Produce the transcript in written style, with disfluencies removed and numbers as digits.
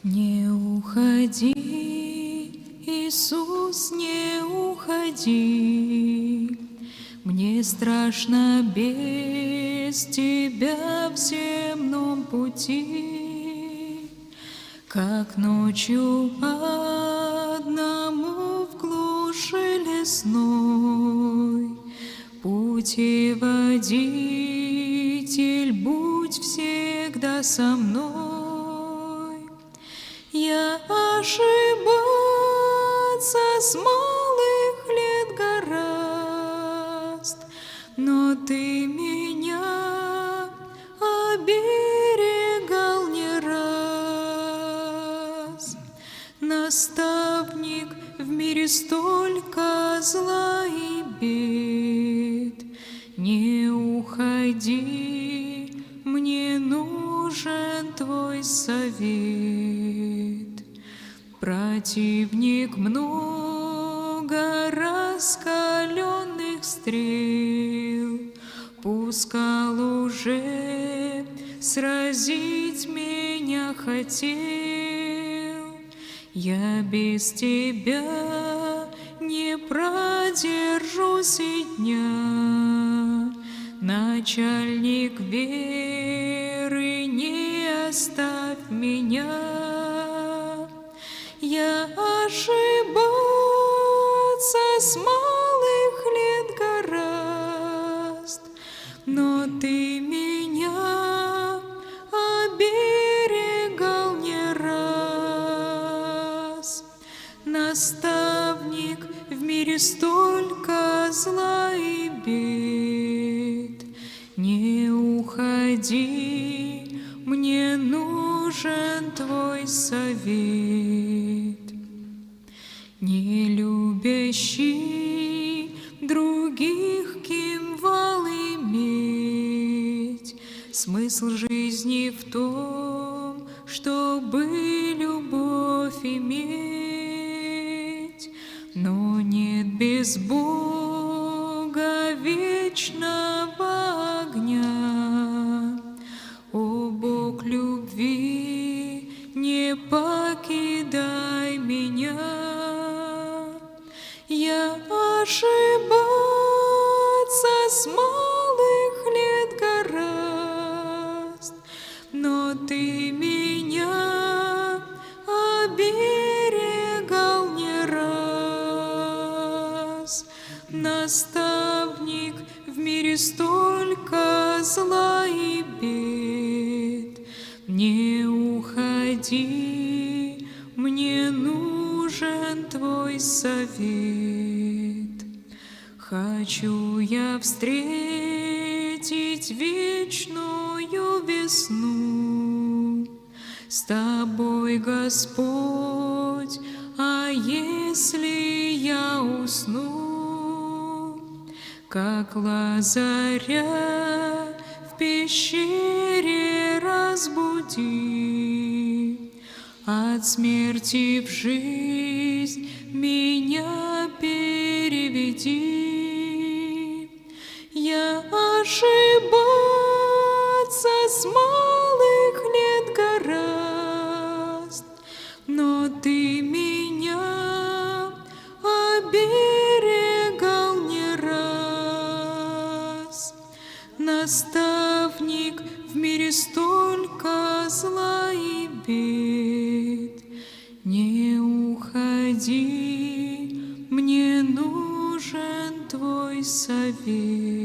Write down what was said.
Не уходи, Иисус, не уходи, мне страшно без Тебя в земном пути, как ночью одному в глуши лесной. Путеводитель, будь всегда со мной. Я ошибаться с малых лет гораст, но Ты меня оберегал не раз. Наставник, в мире столько зла и бед, не уходи, мне нужен Твой совет. Противник много раскаленных стрел пускал уже, сразить меня хотел. Я без Тебя не продержусь и дня. Начальник веры, не оставь меня. Я ошибаться с малых лет гораст, но Ты меня оберегал не раз. Наставник, в мире столько зла и бед, не уходи, мне нужен Твой совет. Не любящий других кимвал иметь, смысл жизни в том, чтобы любовь иметь, но нет без Бога вечного огня. О Бог любви, не покидай меня. Я ошибаться с малых лет гораст, но Ты меня оберегал не раз. Наставник, в мире столько зла и бед, не уходи, мне нужен Твой совет. Хочу я встретить вечную весну с Тобой, Господь, а если я усну, как Лазаря в пещере разбуди, от смерти в жизнь меня переведи. Я ошибаться с малых лет гораст, но Ты меня оберегал не раз. Наставник, в мире столько зла и бед, не уходи, мне нужен Твой совет.